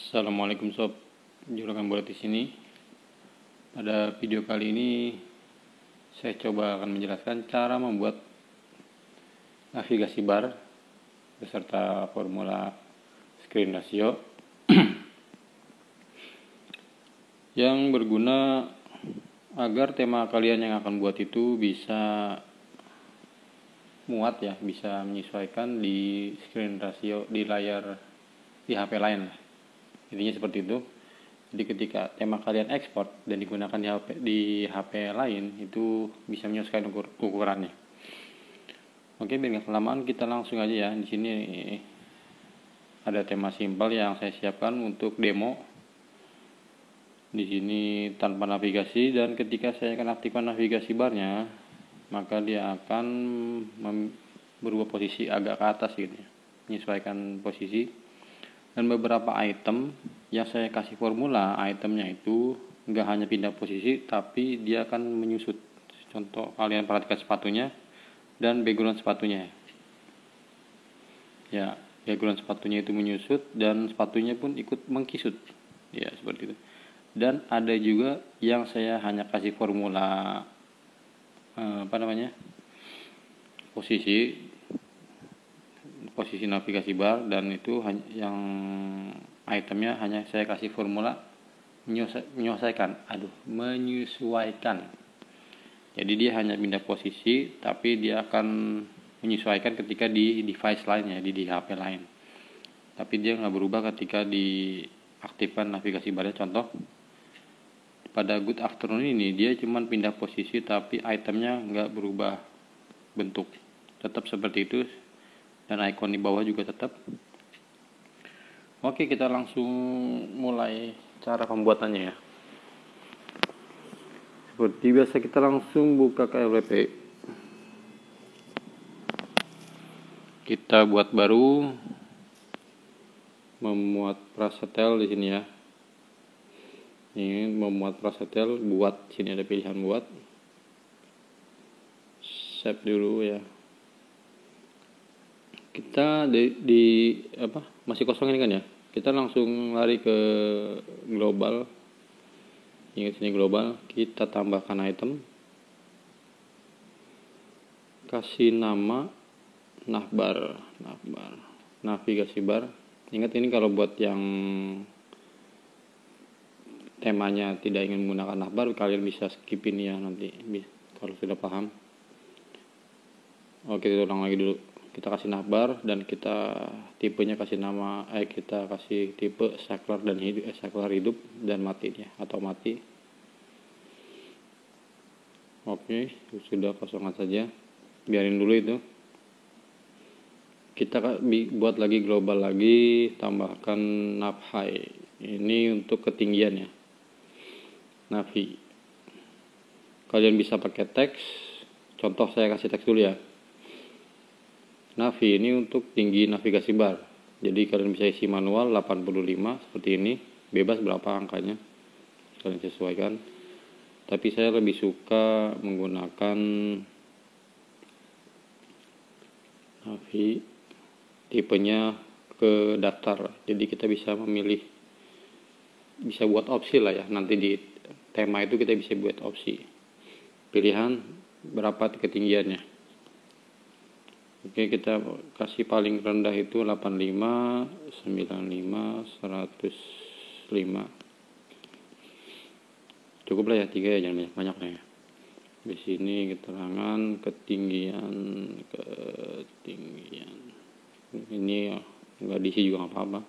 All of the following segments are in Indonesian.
Assalamualaikum sob, juragan buat di sini. Pada video kali ini saya coba akan menjelaskan cara membuat navigasi bar beserta formula screen ratio yang berguna agar tema kalian yang akan buat itu bisa muat ya, bisa menyesuaikan di screen ratio di layar di HP lain lah. Intinya seperti itu. Jadi ketika tema kalian ekspor dan digunakan di HP lain, itu bisa menyesuaikan ukurannya. Oke, biar nggak kelamaan, kita langsung aja ya. Di sini ada tema simpel yang saya siapkan untuk demo. Di sini tanpa navigasi, dan ketika saya akan aktifkan navigasi barnya, maka dia akan berubah posisi agak ke atas gitu ya, menyesuaikan posisi. Dan beberapa item yang saya kasih formula, itemnya itu nggak hanya pindah posisi, tapi dia akan menyusut. Contoh, kalian perhatikan sepatunya dan background sepatunya ya, background sepatunya itu menyusut dan sepatunya pun ikut mengkisut ya, seperti itu. Dan ada juga yang saya hanya kasih formula posisi navigasi bar, dan itu yang itemnya hanya saya kasih formula menyesuaikan. Jadi dia hanya pindah posisi, tapi dia akan menyesuaikan ketika di device lainnya, di HP lain. Tapi dia nggak berubah ketika diaktifkan navigasi barnya. Contoh, pada good afternoon ini dia cuma pindah posisi, tapi itemnya nggak berubah bentuk, tetap seperti itu. Dan icon di bawah juga tetap. Oke, kita langsung mulai cara pembuatannya ya. Seperti biasa, kita langsung buka KLWP. Kita buat baru, memuat prasetel di sini ya. Ini memuat prasetel, buat sini ada pilihan buat. Save dulu ya. Kita masih kosong ini kan ya, kita langsung lari ke global. Ingat sini global, kita tambahkan item, kasih nama navbar, navigasi bar. Ingat, ini kalau buat yang temanya tidak ingin menggunakan navbar, kalian bisa skip ini ya nanti kalau sudah paham. Oke, kita ulang lagi dulu. Kita kasih navbar dan kita tipenya kasih nama, kita kasih tipe saklar dan saklar hidup dan mati ya, atau mati. Oke, sudah kosongan saja, biarin dulu itu. Kita buat lagi global lagi, tambahkan nav high. Ini untuk ketinggian ya, navi. Kalian bisa pakai teks. Contoh, saya kasih teks dulu ya. Navi ini untuk tinggi navigasi bar. Jadi kalian bisa isi manual 85 seperti ini, bebas berapa angkanya kalian sesuaikan. Tapi saya lebih suka menggunakan navi tipenya ke datar. Jadi kita bisa memilih, bisa buat opsi lah ya. Nanti di tema itu kita bisa buat opsi pilihan berapa ketinggiannya. Oke, kita kasih paling rendah itu 85, 95, 105. Cukup lah ya, 3 ya, jangan banyak lah ya. Di sini keterangan ketinggian. Ini nggak diisi juga nggak apa-apa.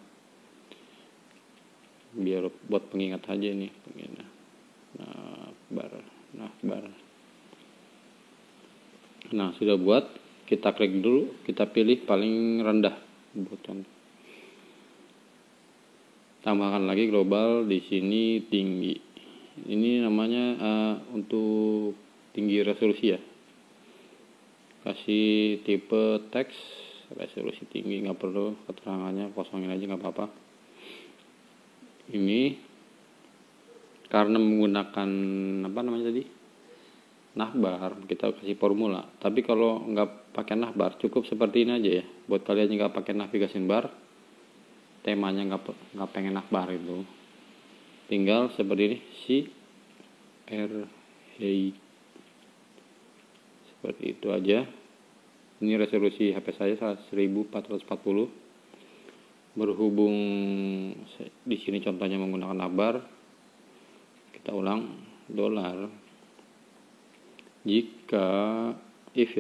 Biar buat pengingat aja nih. Navbar. Nah, sudah buat. Kita klik dulu, kita pilih paling rendah buat contoh. Tambahkan lagi global, di sini tinggi. Ini namanya untuk tinggi resolusi ya. Kasih tipe teks, resolusi tinggi, nggak perlu keterangannya, kosongin aja nggak apa-apa. Ini karena menggunakan navbar, kita kasih formula. Tapi kalau nggak pakai navbar, cukup seperti ini aja ya. Buat kalian yang nggak pakai navigasi bar, temanya nggak pengen akbar itu, tinggal seperti ini, CRH, seperti itu aja. Ini resolusi HP saya 1440. Berhubung di sini contohnya menggunakan akbar, kita ulang, dolar. Jika if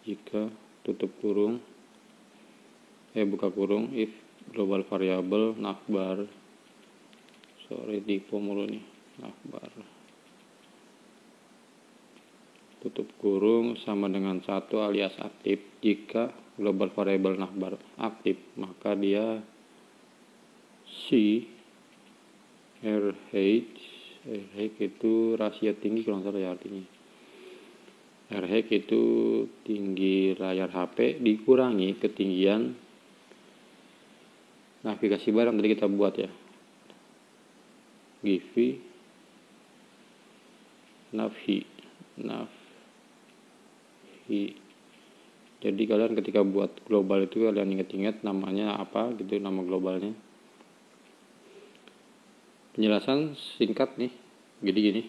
jika tutup kurung, buka kurung, if global variable nakbar, tipe mulu nih, nakbar, tutup kurung sama dengan 1 alias aktif. Jika global variable nakbar aktif, maka dia RH itu rasio tinggi kalau nggak salah ya artinya. RH itu tinggi layar HP dikurangi ketinggian navigasi bar yang tadi kita buat ya. Givi Navhi. Jadi kalian ketika buat global itu kalian ingat-ingat namanya apa gitu, nama globalnya. Penjelasan singkat nih, jadi gini.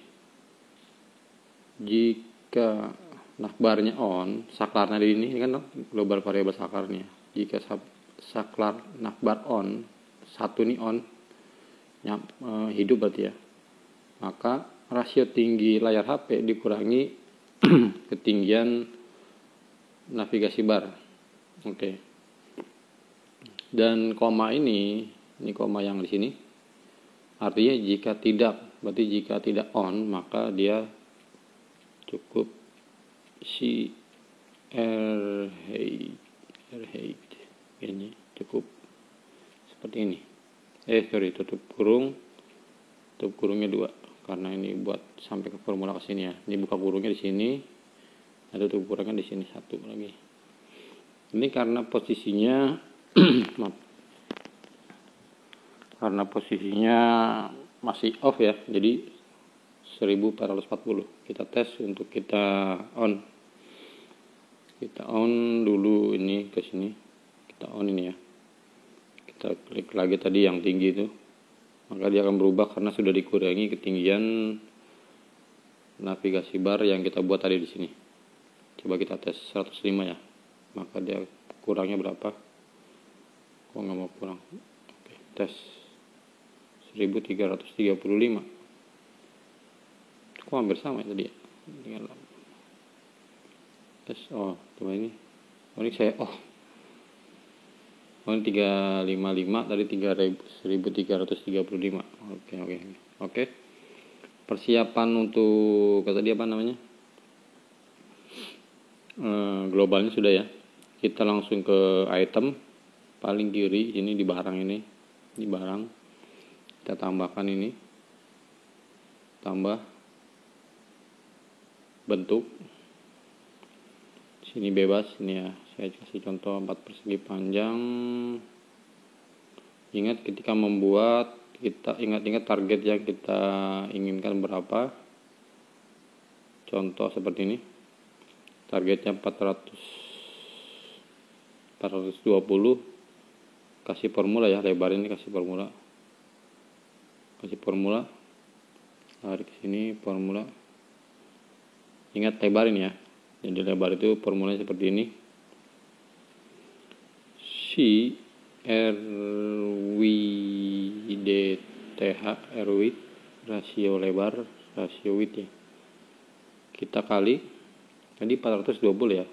Jika nakbarnya on, saklarnya di ini kan global variable saklarnya. Jika saklar nakbar on, satu nih on, hidup berarti ya, maka rasio tinggi layar HP dikurangi ketinggian navigasi bar. Oke. Dan koma ini koma yang di sini, artinya jika tidak, berarti jika tidak on, maka dia cukup CRH ini cukup seperti ini. Tutup kurungnya 2 karena ini buat sampai ke formula ke sini ya. Ini buka kurungnya di sini, ada tutup kurungnya di sini 1 lagi. Ini karena posisinya maaf, karena posisinya masih off ya, jadi 1440. Kita tes untuk kita on. Kita on dulu ini ke sini. Kita on ini ya. Kita klik lagi tadi yang tinggi itu. Maka dia akan berubah karena sudah dikurangi ketinggian navigasi bar yang kita buat tadi di sini. Coba kita tes 105 ya. Maka dia kurangnya berapa? Kok nggak mau kurang? Oke, tes 1335. Kok hampir sama ya tadi ya? Tinggal tes. Coba ini. Ini saya ini 355 tadi 1335. Oke. Persiapan untuk tadi apa namanya? Globalnya sudah ya. Kita langsung ke item paling kiri ini di barang ini. Di barang. Kita tambahkan ini. Tambah bentuk. Sini bebas ini ya. Saya kasih contoh 4 persegi panjang. Ingat ketika membuat, kita ingat-ingat target yang kita inginkan berapa. Contoh seperti ini. Targetnya 420. Kasih formula ya, lebar ini kasih formula. Tarik ke sini formula. Ingat lebarin ya. Jadi lebar itu formulanya seperti ini. RWDTH rasio lebar, rasio width ya. Kita kali tadi 420 ya.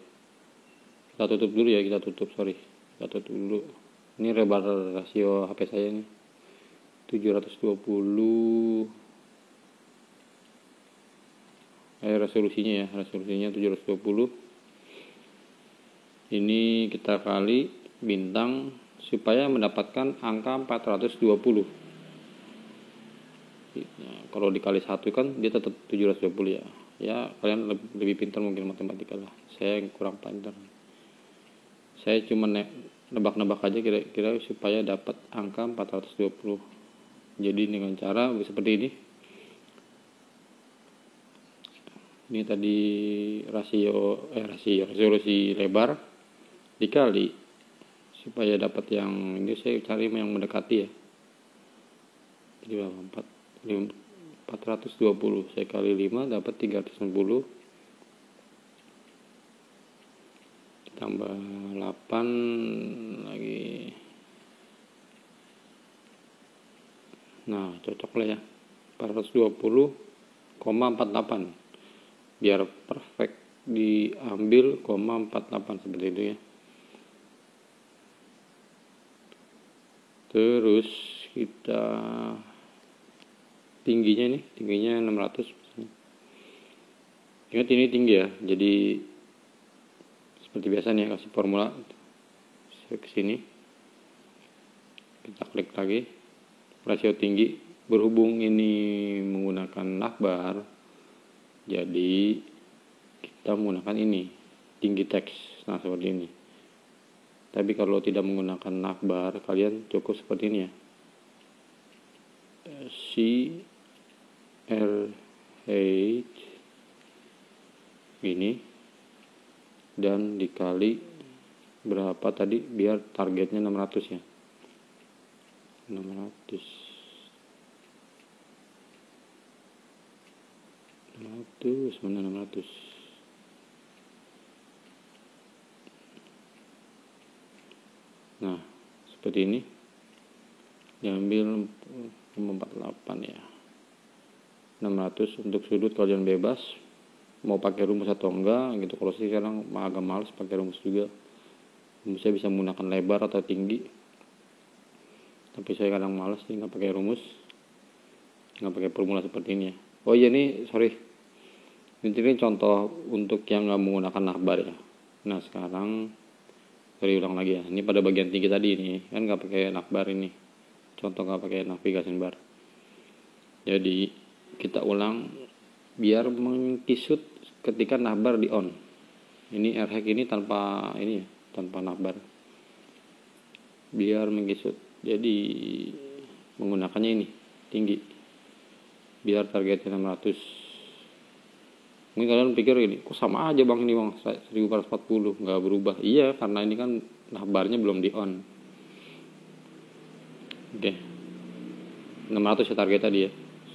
Kita tutup dulu. Kita tutup dulu. Ini lebar rasio HP saya nih. 720 resolusinya 720. Ini kita kali bintang supaya mendapatkan angka 420. Nah, kalau dikali 1 kan dia tetap 720 ya. Ya kalian lebih pintar mungkin matematika lah. Saya yang kurang pintar. Saya cuma nebak-nebak aja kira-kira supaya dapat angka 420. Jadi dengan cara seperti ini. Ini tadi resolusi lebar dikali supaya dapat yang ini saya cari yang mendekati ya. Jadi berapa? 420 saya kali 5 dapat 360 tambah 8 lagi. Nah cocok lah ya, 420,48 biar perfect diambil 48 seperti itu ya. Terus kita tingginya 600. Ingat ini tinggi ya, jadi seperti biasa nih kasih formula ke sini, kita klik lagi rasio tinggi. Berhubung ini menggunakan navbar, jadi kita menggunakan ini tinggi teks. Nah seperti ini. Tapi kalau tidak menggunakan navbar, kalian cukup seperti ini ya, CRH ini dan dikali berapa tadi biar targetnya 600 ya, 600 mana 600. Nah seperti ini diambil 48 ya, 600 untuk sudut. Kalian bebas mau pakai rumus atau enggak gitu. Kalau sih sekarang agak males pakai rumus juga, saya bisa menggunakan lebar atau tinggi, tapi saya kadang males sih nggak pakai rumus, nggak pakai formula seperti ini ya. Oh iya nih sorry, ini contoh untuk yang nggak menggunakan navbar ya. Nah sekarang sorry ulang lagi ya, ini pada bagian tinggi tadi ini kan nggak pakai navbar, ini contoh nggak pakai navigation bar. Jadi kita ulang biar mengkisut ketika navbar di on. Ini RHEC ini tanpa ini ya, tanpa navbar, biar mengkisut. Jadi menggunakannya ini tinggi biar targetnya 600. Mungkin kalian pikir ini kok sama aja bang, ini bang 1440 nggak berubah. Iya karena ini kan navbarnya belum di on. Oke, 600 ya target tadi ya,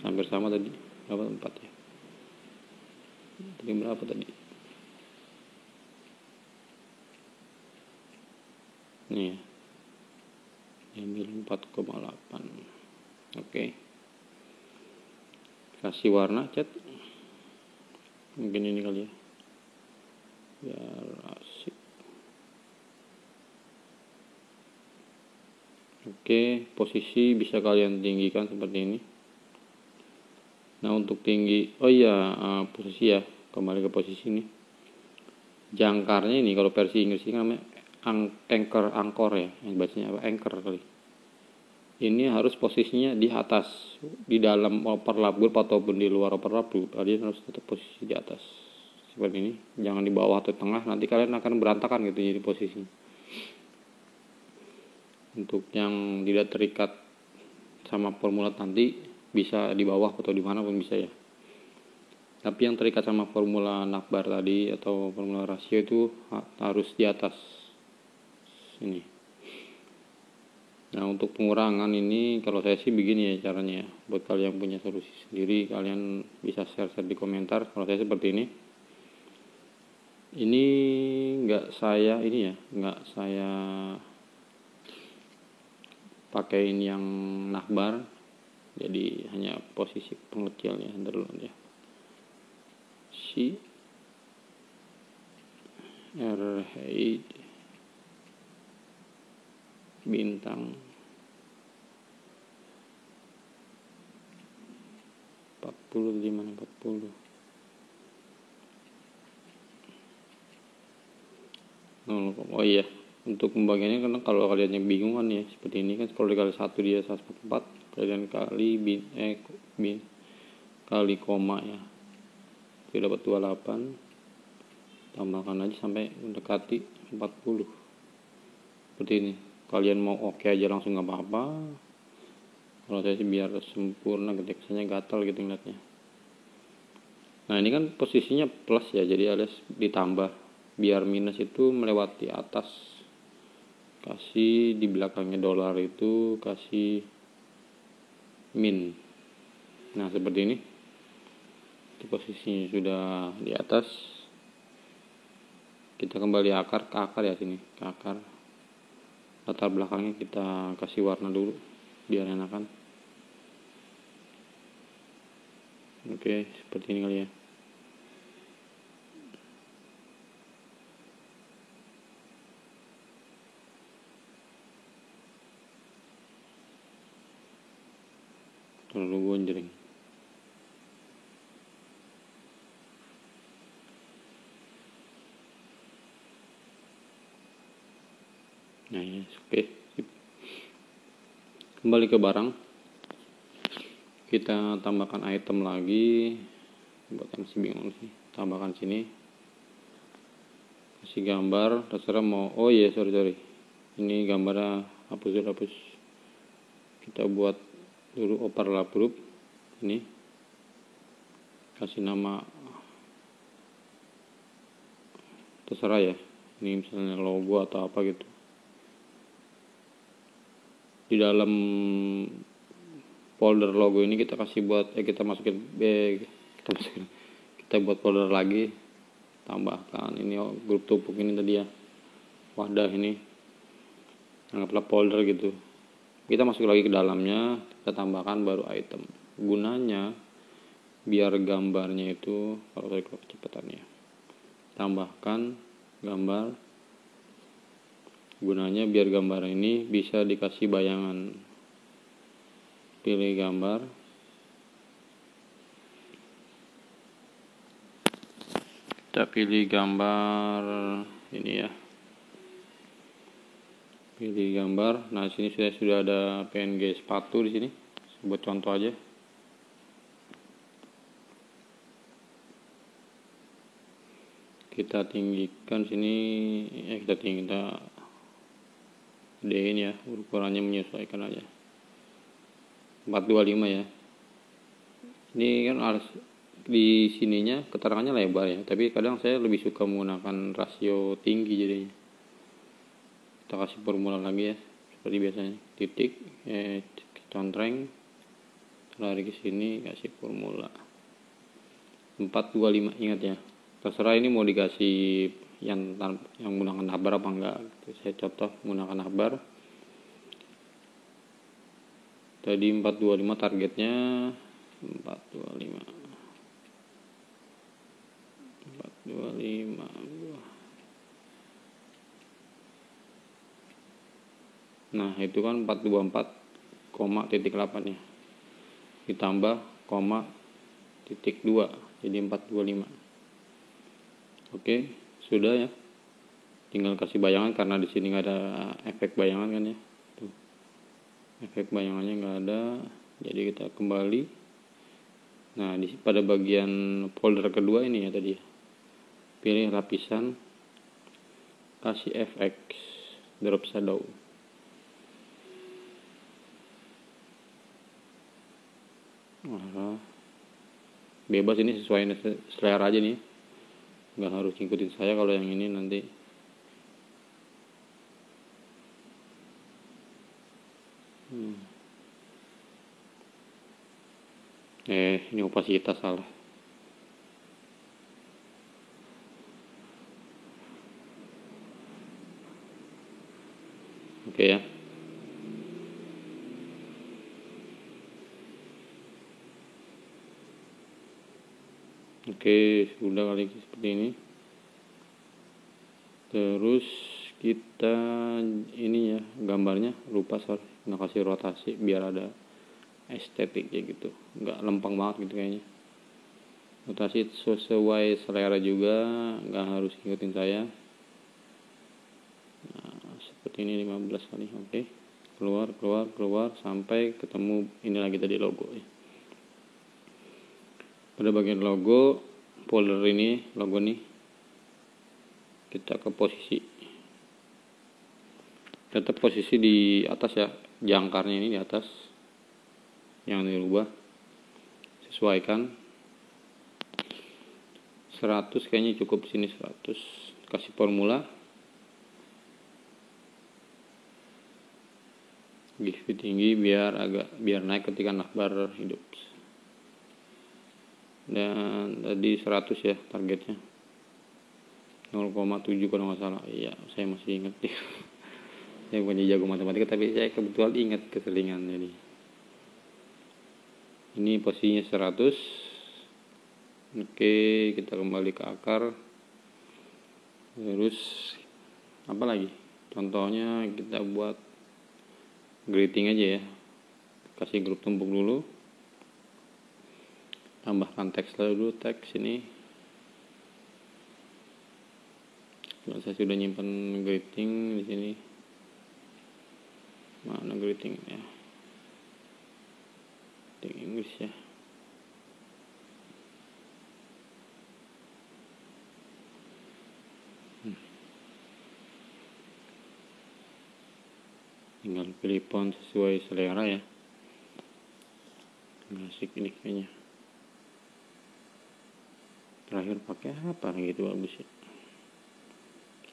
hampir sama tadi. Berapa 4 ya tadi, berapa tadi nih ya, ambil 4,8. Oke, kasih warna cat mungkin ini kali ya biar asik. Oke, posisi bisa kalian tinggikan seperti ini. Nah untuk tinggi, oh iya posisi ya, kembali ke posisi ini. Jangkarnya ini kalau versi Inggris ini namanya angkor ya, yang bacanya apa, anchor kali. Ini harus posisinya di atas, di dalam overlap group ataupun di luar overlap group, kalian harus tetap posisi di atas seperti ini, jangan di bawah atau tengah, nanti kalian akan berantakan gitu jadi posisinya. Untuk yang tidak terikat sama formula nanti bisa di bawah atau di mana pun bisa ya, tapi yang terikat sama formula navbar tadi atau formula rasio itu harus di atas sini. Nah untuk pengurangan ini kalau saya sih begini ya caranya ya. Buat kalian punya solusi sendiri kalian bisa share di komentar. Kalau saya seperti ini. Ini nggak saya ini ya, nggak saya pakein yang navbar. Jadi hanya posisi pengecilnya dulu ya. Si R8 bintang 40 di mana 40. Oh iya, untuk pembagiannya karena kalau kalian yang bingung kan ya seperti ini kan, kalau dikali 1 dia 144, kalian kali koma ya, itu dapat 28, tambahkan aja sampai mendekati 40 seperti ini. Kalian mau oke aja langsung nggak apa-apa. Kalau saya sih biar sempurna gitu, kesannya gatal gitu ngeliatnya. Nah ini kan posisinya plus ya, jadi alias ditambah biar minus itu melewati atas kasih di belakangnya dolar itu kasih min. Nah seperti ini, itu posisinya sudah di atas. Kita kembali ke akar ya, sini ke akar. Latar belakangnya kita kasih warna dulu biar enakan. Oke, seperti ini kali ya. Terlalu gonjreng. Nah ya, oke. Kembali ke barang, kita tambahkan item lagi. Buat yang masih bingung sih, tambahkan sini, kasih gambar, terserah mau. Oh iya, sorry, ini gambarnya hapus. Kita buat dulu overlap group. Ini kasih nama, terserah ya, ini misalnya logo atau apa gitu. Di dalam folder logo ini kita kasih buat kita buat folder lagi, tambahkan ini grup tupuk ini tadi ya, wadah ini anggaplah folder gitu. Kita masuk lagi ke dalamnya, kita tambahkan baru item. Gunanya biar gambarnya itu, kalau kecepatannya, tambahkan gambar. Gunanya biar gambar ini bisa dikasih bayangan. Pilih gambar, kita pilih gambar ini ya, pilih gambar. Nah sini sudah ada PNG sepatu di sini, buat contoh aja. Kita tinggikan sini, kita gedein ya, ukurannya menyesuaikan aja 425 ya. Ini kan harus di sininya keterangannya lebar ya, tapi kadang saya lebih suka menggunakan rasio tinggi jadinya. Kita kasih formula lagi ya, seperti biasanya, titik, contreng, lari ke sini, kasih formula 425. Ingat ya, terserah ini mau dikasih yang menggunakan habar apa enggak. Saya contoh menggunakan habar. Tadi 425 targetnya, 425. Nah itu kan 424,8 ya, ditambah koma titik 2 jadi 425. Oke, sudah ya, tinggal kasih bayangan karena di sini nggak ada efek bayangan kan ya. Tuh, efek bayangannya nggak ada, jadi kita kembali. Nah pada bagian folder kedua ini ya tadi, pilih lapisan, kasih FX, drop shadow. Bebas, ini sesuai selera aja nih, nggak harus ngikutin saya kalau yang ini nanti. Ini opasitas salah. Oke ya. Oke, sudah kali seperti ini. Terus kita ini ya, gambarnya lupa nggak kasih rotasi biar ada estetiknya gitu, nggak lempeng banget gitu kayaknya. Rotasi sesuai selera juga, nggak harus ngikutin saya. Nah, seperti ini 15 kali. Oke, keluar sampai ketemu ini lagi tadi logo ya. Pada bagian logo, folder ini, logo nih, kita ke posisi, tetap posisi di atas ya, jangkarnya ini di atas, yang dirubah, sesuaikan 100 kayaknya cukup, sini 100, kasih formula, tinggi biar naik ketika navbar hidup. Dan tadi 100 ya targetnya, 0,7 kalau nggak salah. Iya, saya masih ingat ya. Saya bukan jago matematika, tapi saya kebetulan ingat keseringan. Jadi ini posisinya 100. Oke, kita kembali ke akar. Terus apa lagi? Contohnya kita buat greeting aja ya. Kasih grup tumpuk dulu. Tambahkan teks dulu, teks ini. Kalau saya sudah nyimpan greeting di sini. Mana greeting ya? Greeting Inggris ya. Tinggal pilih font sesuai selera ya. Asik ini kayaknya. Terakhir pakai apa gitu bagus ya.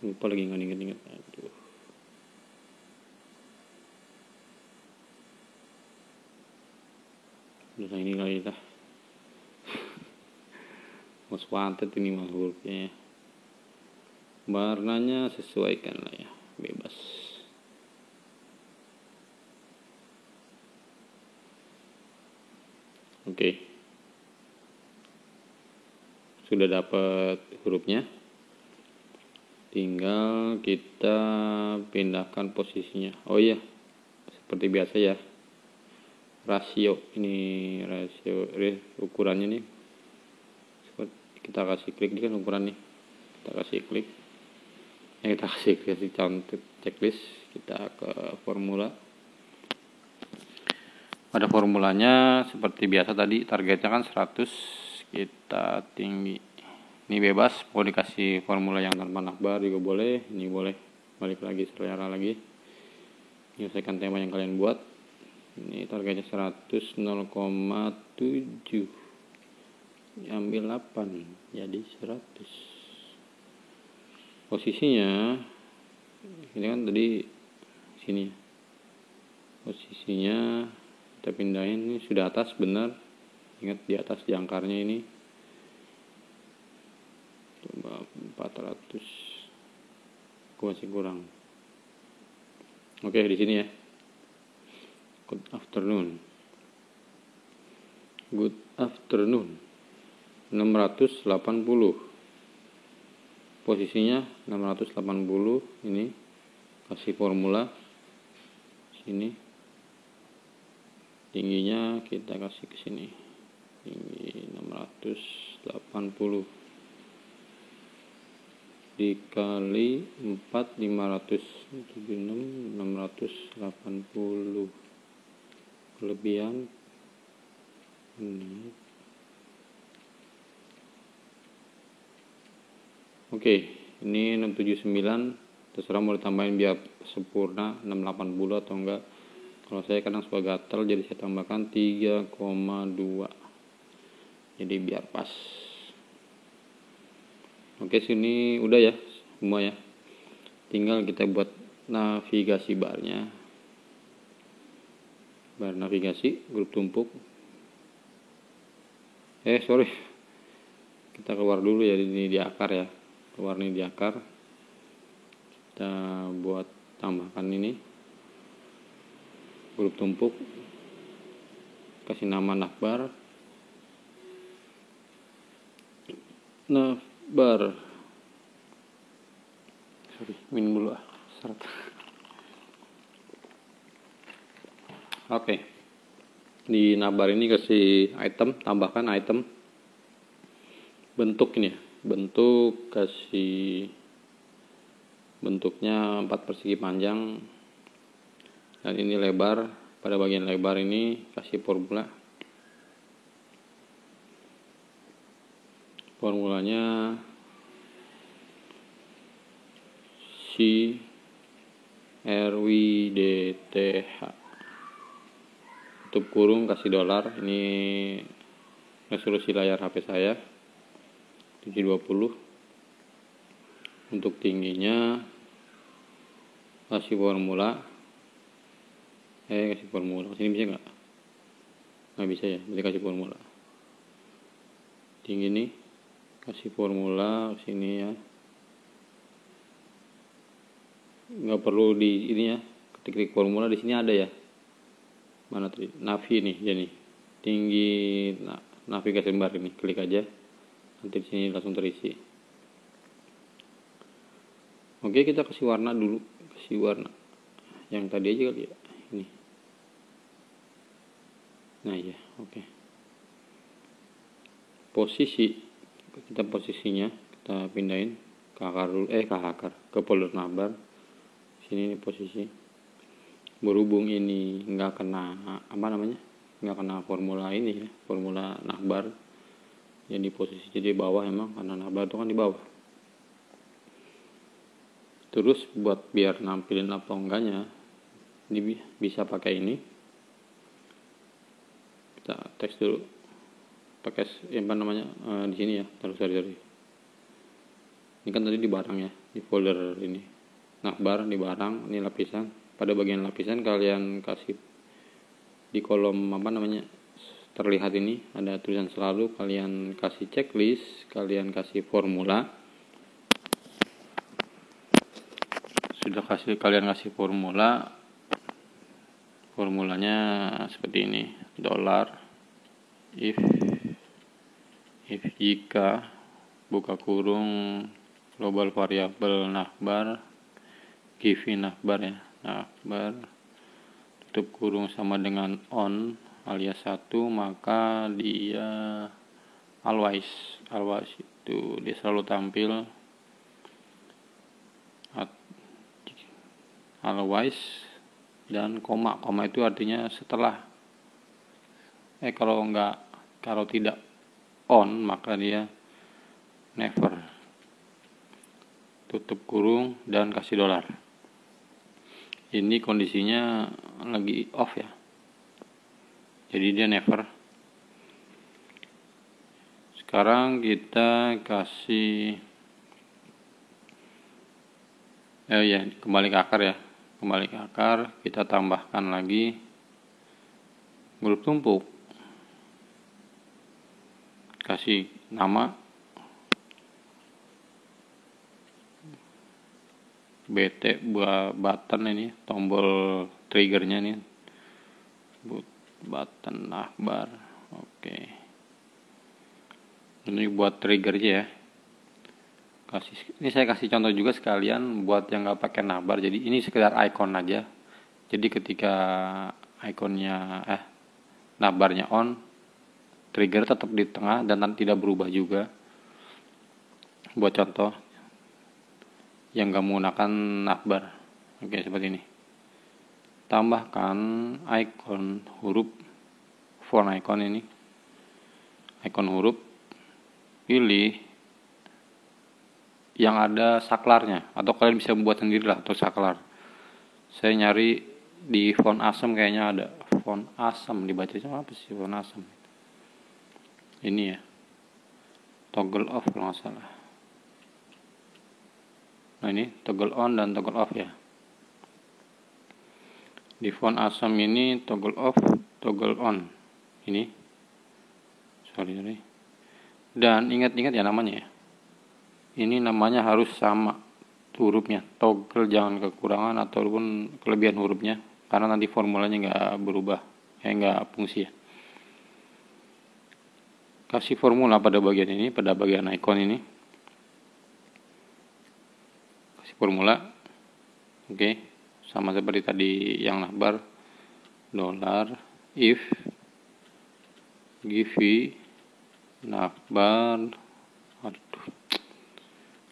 Lupa lagi nggak inget-inget. Aduh. Udah ini kali lah. Most wanted ini mah hurufnya ya. Warnanya sesuaikan lah ya, bebas. Oke. Sudah dapat hurufnya. Tinggal kita pindahkan posisinya. Oh iya, seperti biasa ya. Rasio ukurannya nih. Kita kasih klik, ini kan ukuran nih. Kita kasih klik. Kita kasih contoh checklist. Kita ke formula. Pada formulanya seperti biasa tadi, targetnya kan 100, kita tinggi. Ini bebas, mau dikasih formula yang tanpa navbar juga boleh, ini boleh. Balik lagi selera lagi. Menyelesaikan tema yang kalian buat. Ini targetnya 100, 0,7. Ambil 8, jadi 100. Posisinya ini kan tadi sini. Posisinya kita pindahin, ini sudah atas benar, ingat di atas jangkarnya ini. Coba 400, masih kurang. Oke, di sini ya. Good afternoon. 680. Posisinya 680 ini. Kasih formula sini. Tingginya kita kasih ke sini, tinggi 680 dikali 4, 576, 680 kelebihan ini. Oke, ini 679, terserah mau ditambahin biar sempurna 680 atau enggak. Kalau saya kadang suka gatal, jadi saya tambahkan 3,2. Jadi biar pas. Oke, sini udah ya semua ya. Tinggal kita buat navigasi barnya. Bar navigasi, grup tumpuk. Sorry. Kita keluar dulu ya, ini di akar ya. Keluar nih di akar. Kita buat tambahkan ini. Grup tumpuk, kasih nama navbar, minum dulu seret. Oke, di navbar ini kasih item, tambahkan item, bentuk ini ya, bentuk kasih bentuknya 4 persegi panjang. Dan ini lebar, pada bagian lebar ini kasih formula. Formulanya CRWDTH. Tutup kurung, kasih $. Ini resolusi layar HP saya 720. Untuk tingginya kasih formula Kasih formula. Sini bisa nggak? Nggak bisa ya, berarti kasih formula. Tinggi nih, kasih formula sini ya. Nggak perlu di ini ya, ketik formula di sini ada ya. Mana tadi? Navi nih, jadi tinggi navigasi bar ini, klik aja. Nanti di sini langsung terisi. Oke, kita kasih warna dulu, kasih warna. Yang tadi aja kali ya, ini. Nah ya, oke. Posisi, kita posisinya kita pindahin ke akar dulu, ke folder navbar. Sini nih posisi. Berhubung ini nggak kena nggak kena formula ini ya, formula navbar. Jadi posisi di bawah emang, karena navbar itu kan di bawah. Terus buat biar nampilin apa enggaknya, ini bisa pakai ini. Kita teks dulu. Pakai di sini ya, taruh sorry. Ini kan tadi di barang ya, di folder ini. Navbar di barang, ini lapisan. Pada bagian lapisan kalian kasih di kolom terlihat ini ada tulisan selalu, kalian kasih checklist, kalian kasih formula. Sudah kalian kasih formulanya seperti ini. if jika buka kurung global variable navbar give navbar ya, navbar tutup kurung sama dengan on alias 1, maka dia always itu dia selalu tampil always, dan koma itu artinya setelah kalau tidak on maka dia never, tutup kurung dan kasih $. Ini kondisinya lagi off ya, jadi dia never. Sekarang kita kasih kembali ke akar, kita tambahkan lagi grup tumpuk, kasih nama BT button, ini tombol triggernya nih, button navbar. Oke, ini buat triggernya ya. Ini saya kasih contoh juga sekalian buat yang nggak pakai navbar. Jadi ini sekedar icon aja. Jadi ketika ikonnya navbarnya on, trigger tetap di tengah dan tidak berubah juga. Buat contoh yang nggak menggunakan navbar, oke, seperti ini. Tambahkan icon huruf, font icon ini, icon huruf, pilih yang ada saklarnya, atau kalian bisa membuat sendiri lah atau saklar. Saya nyari di font asem, kayaknya ada font asem, dibaca sama apa sih font asem? Ini ya, toggle off kalau nggak salah. Nah ini toggle on dan toggle off ya. Di font asem ini toggle off, toggle on. Ini, sorry. Dan ingat-ingat ya namanya ya. Ini namanya harus sama hurufnya, toggle, jangan kekurangan ataupun kelebihan hurufnya, karena nanti formulanya nggak berubah, nggak fungsi ya. Kasih formula pada bagian ini, pada bagian icon ini, kasih formula. Oke, sama seperti tadi yang navbar, $if give navbar.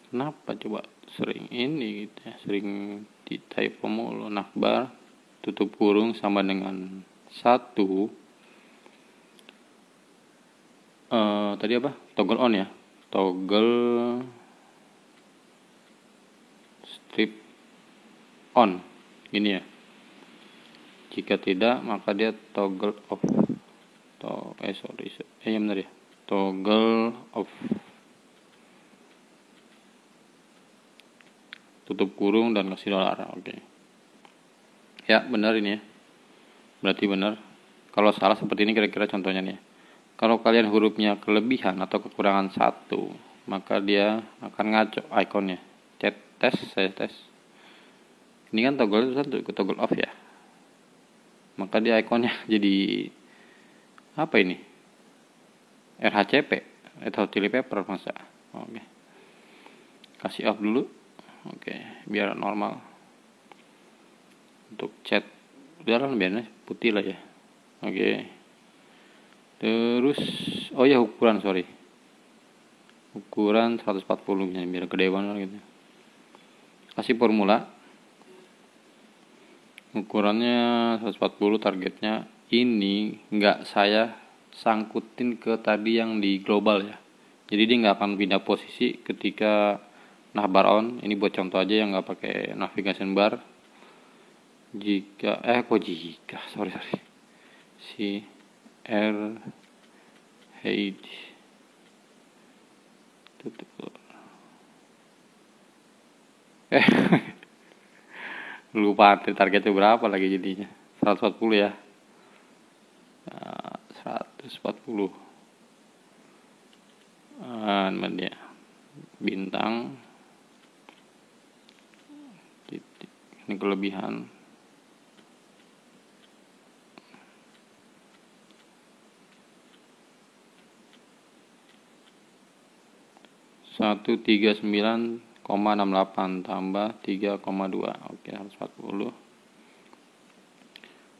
Kenapa coba sering ini gitu ya, sering di typo mulu. Navbar tutup kurung sama dengan 1, tadi apa, toggle on ya, toggle strip on ini ya. Jika tidak maka dia toggle off. Benar ya, toggle off, tutup kurung dan kasih $. Oke. Ya, benar ini ya. berarti benar. Kalau salah seperti ini kira-kira contohnya nih. Kalau kalian hurufnya kelebihan atau kekurangan satu, maka dia akan ngaco ikonnya. Tes, saya tes. Ini kan toggle satu, toggle off ya. Maka dia ikonnya jadi apa ini? RHCP atau Chili Pepper masa. Oke. Kasih off dulu. Oke, biar normal. Untuk chat biarlah biarnya putih lah ya. Oke. Terus oh ya ukuran ukuran 140 misalnya, biar gede banget gitu. Kasih formula ukurannya 140, targetnya ini nggak saya sangkutin ke tadi yang di global ya, jadi dia nggak akan pindah posisi ketika navbar on. Ini buat contoh aja yang nggak pakai navigation bar. Jika sorry si R H lupa targetnya berapa lagi jadinya. 140 ya. 140 dia bintang titik. Ini kelebihan. Satu 39,68 tambah 3,2. Oke, 140.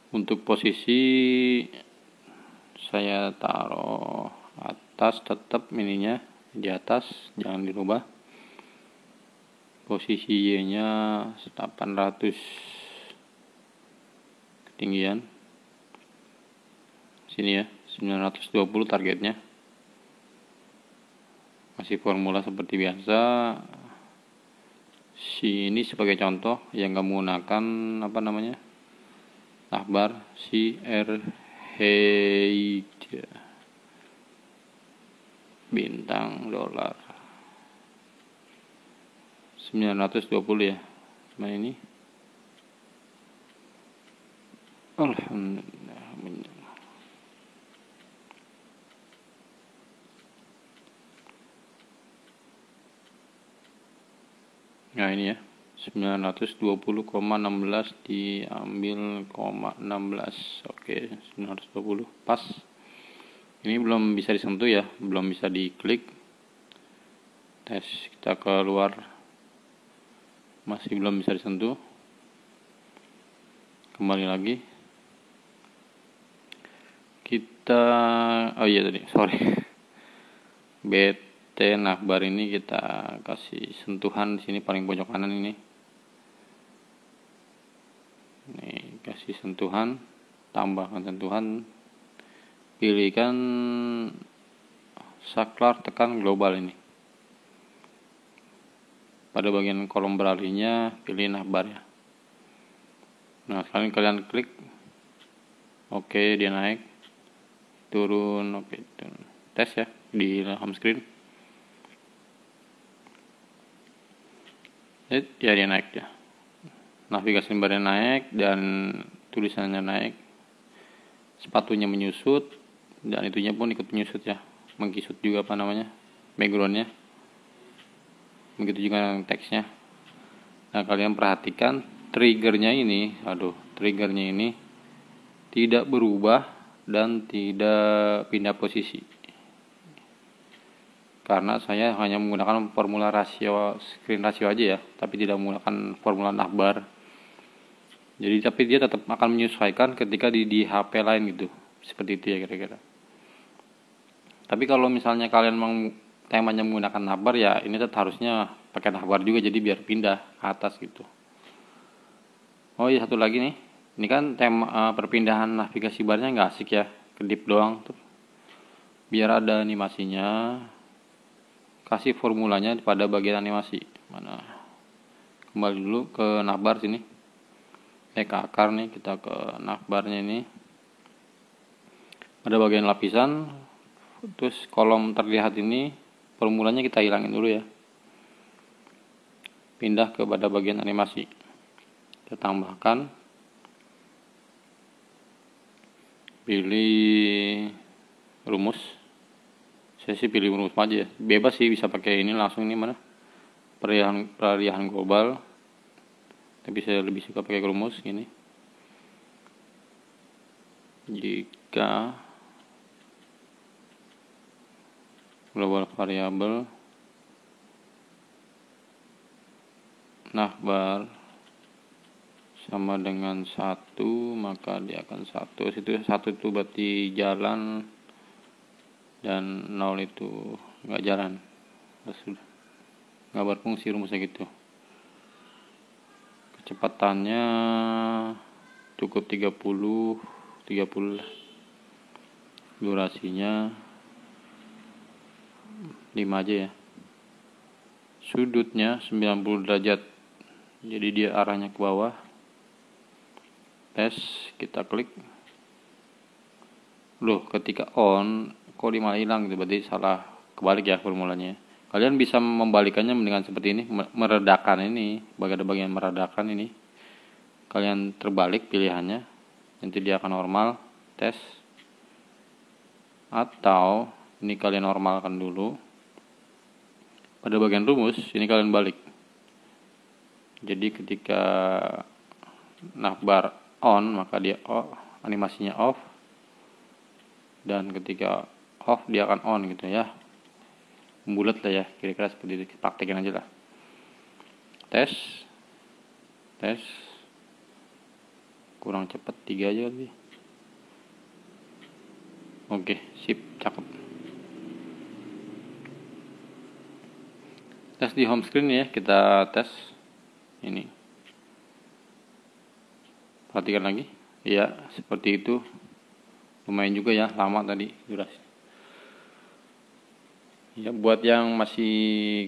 Untuk posisi saya taruh atas, tetap ininya di atas, jangan dirubah. Posisi Y-nya 800 ketinggian. Sini ya, 920 targetnya. Masih formula seperti biasa. Ini sebagai contoh yang nggak menggunakan navbar si R bintang dolar 920 ya. Nah ini alhamdulillah. Nah ini ya, 920,16 diambil 0,16. Oke, 920 pas. Ini belum bisa disentuh ya, belum bisa diklik. Tes, kita keluar, masih belum bisa disentuh. Kembali lagi. Kita BT navbar ini kita kasih sentuhan di sini paling pojok kanan ini. Nih, kasih sentuhan, tambahkan sentuhan, pilihkan saklar, tekan global ini. Pada bagian kolom beralihnya pilih navbar ya. Nah, sekarang kalian klik. Oke, dia naik. Turun, oke, turun. Tes ya di home screen. Ya dia naik ya. Navigasi barnya naik dan tulisannya naik. Sepatunya menyusut dan itunya pun ikut menyusut ya. Mengkisut juga backgroundnya. Begitu juga teksnya. Nah, kalian perhatikan triggernya ini tidak berubah dan tidak pindah posisi. Karena saya hanya menggunakan formula screen ratio aja ya, tapi tidak menggunakan formula navbar. Jadi tapi dia tetap akan menyesuaikan ketika di HP lain gitu. Seperti itu ya kira-kira. Tapi kalau misalnya kalian temanya menggunakan navbar ya, ini tetap harusnya pakai navbar juga, jadi biar pindah ke atas gitu. Oh iya, satu lagi nih. Ini kan tema perpindahan navigasi barnya nggak asik ya, kedip doang tuh. Biar ada animasinya, kasih formulanya pada bagian animasi. Mana? Kembali dulu ke navbar sini. Ke akar nih, kita ke navbarnya ini. Ada bagian lapisan, terus kolom terlihat ini, formulanya kita hilangin dulu ya. Pindah kepada bagian animasi. Kita tambahkan pilih rumus. Saya sih pilih rumus aja ya. Bebas sih, bisa pakai ini langsung, ini mana peralihan global, tapi saya lebih suka pakai rumus gini. Jika global variabel navbar sama dengan 1, maka dia akan 1. Satu itu berarti jalan dan 0 itu nggak jalan. Sudah nggak berfungsi rumusnya gitu. Kecepatannya cukup 30 durasinya 5 aja ya. Sudutnya 90 derajat, jadi dia arahnya ke bawah. Tes, kita klik. Loh, ketika on kok 5 hilang gitu, berarti salah, kebalik ya formulanya. Kalian bisa membalikannya dengan seperti ini, meredakan ini, bagian meredakan ini. Kalian terbalik pilihannya, nanti dia akan normal. Tes. Atau ini kalian normalkan dulu. Pada bagian rumus ini kalian balik. Jadi ketika navbar on, maka dia animasinya off, dan ketika off dia akan on gitu ya. Bulat lah ya, kira-kira seperti itu. Praktekin aja lah. Tes. Kurang cepat 3 aja lebih. Oke, sip, cakep. Tes di home screen ya, kita tes ini. Perhatikan lagi. Ya, seperti itu. Lumayan juga ya, lama tadi durasi. Ya, buat yang masih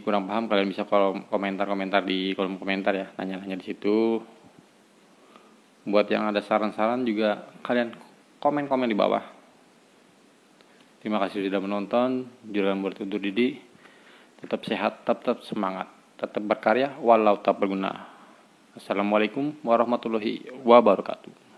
kurang paham, kalian bisa komentar di kolom komentar ya, nanya-nanya di situ. Buat yang ada saran-saran juga, kalian komen di bawah. Terima kasih sudah menonton. Juragan bertutur Didi. Tetap sehat, tetap semangat, tetap berkarya walau tak berguna. Assalamualaikum warahmatullahi wabarakatuh.